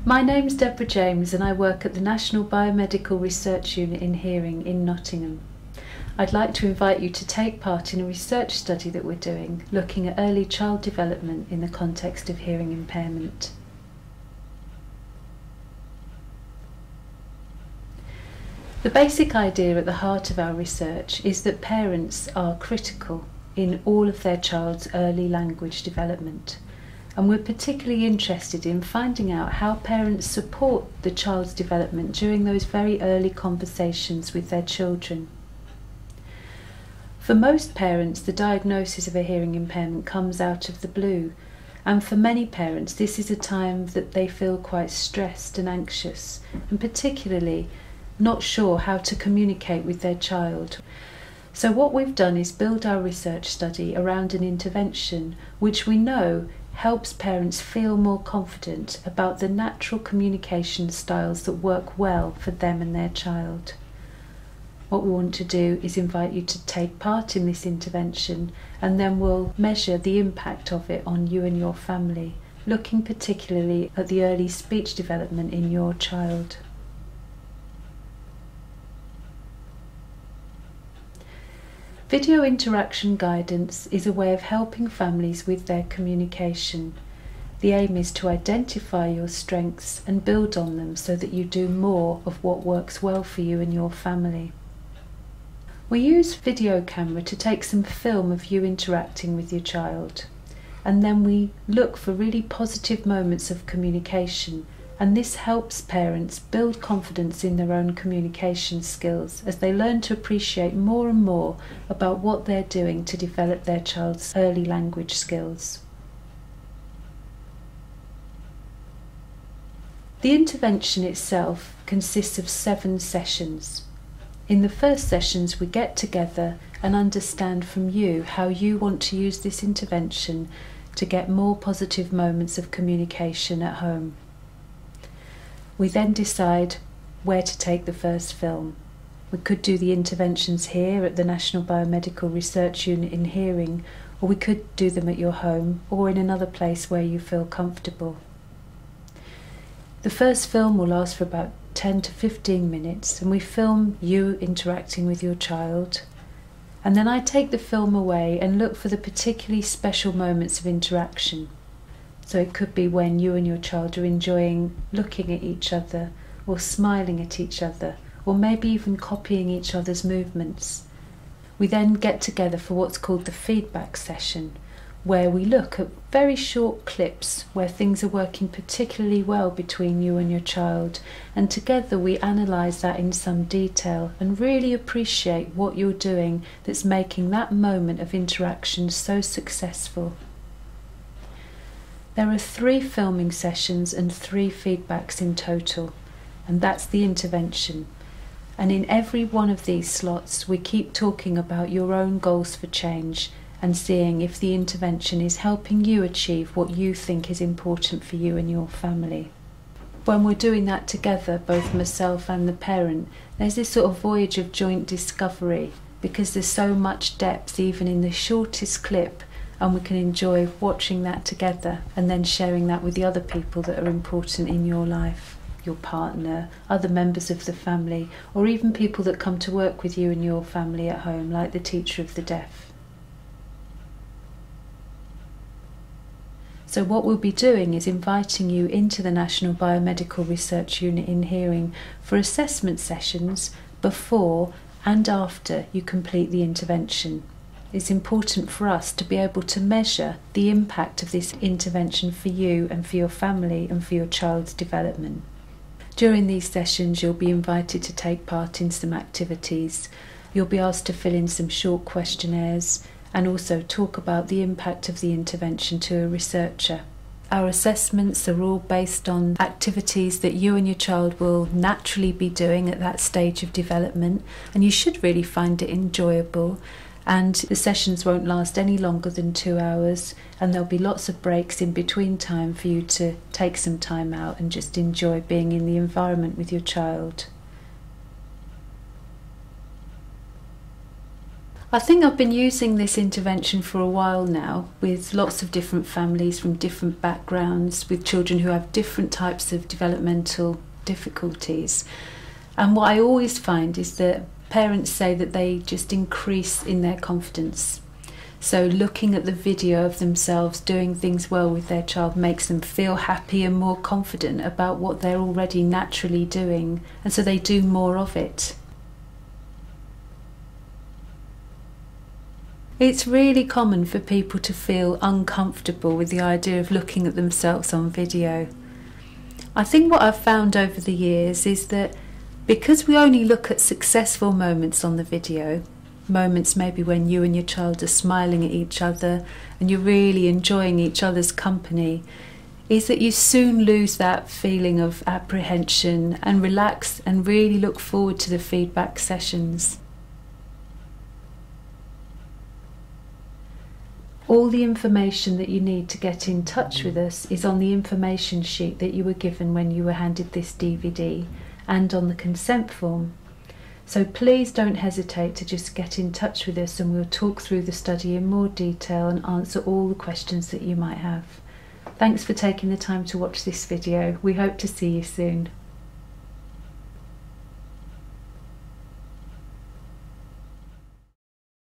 My name's Deborah James and I work at the National Biomedical Research Unit in Hearing in Nottingham. I'd like to invite you to take part in a research study that we're doing looking at early child development in the context of hearing impairment. The basic idea at the heart of our research is that parents are critical in all of their child's early language development. And we're particularly interested in finding out how parents support the child's development during those very early conversations with their children. For most parents, the diagnosis of a hearing impairment comes out of the blue, and for many parents this is a time that they feel quite stressed and anxious, and particularly not sure how to communicate with their child. So what we've done is build our research study around an intervention which we know helps parents feel more confident about the natural communication styles that work well for them and their child. What we want to do is invite you to take part in this intervention, and then we'll measure the impact of it on you and your family, looking particularly at the early speech development in your child. Video interaction guidance is a way of helping families with their communication. The aim is to identify your strengths and build on them so that you do more of what works well for you and your family. We use video camera to take some film of you interacting with your child, and then we look for really positive moments of communication, and this helps parents build confidence in their own communication skills as they learn to appreciate more and more about what they're doing to develop their child's early language skills. The intervention itself consists of 7 sessions. In the first sessions we get together and understand from you how you want to use this intervention to get more positive moments of communication at home. We then decide where to take the first film. We could do the interventions here at the National Biomedical Research Unit in Hearing, or we could do them at your home or in another place where you feel comfortable. The first film will last for about 10 to 15 minutes, and we film you interacting with your child. And then I take the film away and look for the particularly special moments of interaction. So it could be when you and your child are enjoying looking at each other, or smiling at each other, or maybe even copying each other's movements. We then get together for what's called the feedback session, where we look at very short clips where things are working particularly well between you and your child, and together we analyse that in some detail and really appreciate what you're doing that's making that moment of interaction so successful. There are 3 filming sessions and 3 feedbacks in total, and that's the intervention. And in every one of these slots we keep talking about your own goals for change and seeing if the intervention is helping you achieve what you think is important for you and your family. When we're doing that together, both myself and the parent, there's this sort of voyage of joint discovery, because there's so much depth even in the shortest clip, and we can enjoy watching that together and then sharing that with the other people that are important in your life, your partner, other members of the family, or even people that come to work with you and your family at home, like the teacher of the deaf. So what we'll be doing is inviting you into the National Biomedical Research Unit in Hearing for assessment sessions before and after you complete the intervention. It's important for us to be able to measure the impact of this intervention for you and for your family and for your child's development. During these sessions you'll be invited to take part in some activities. You'll be asked to fill in some short questionnaires and also talk about the impact of the intervention to a researcher. Our assessments are all based on activities that you and your child will naturally be doing at that stage of development, and you should really find it enjoyable. And the sessions won't last any longer than 2 hours, and there'll be lots of breaks in between time for you to take some time out and just enjoy being in the environment with your child. I think I've been using this intervention for a while now with lots of different families from different backgrounds, with children who have different types of developmental difficulties. And what I always find is that parents say that they just increase in their confidence. So looking at the video of themselves doing things well with their child makes them feel happy and more confident about what they're already naturally doing, and so they do more of it. It's really common for people to feel uncomfortable with the idea of looking at themselves on video. I think what I've found over the years is that because we only look at successful moments on the video, moments maybe when you and your child are smiling at each other and you're really enjoying each other's company, is that you soon lose that feeling of apprehension and relax and really look forward to the feedback sessions. All the information that you need to get in touch with us is on the information sheet that you were given when you were handed this DVD and on the consent form. So please don't hesitate to just get in touch with us and we'll talk through the study in more detail and answer all the questions that you might have. Thanks for taking the time to watch this video. We hope to see you soon.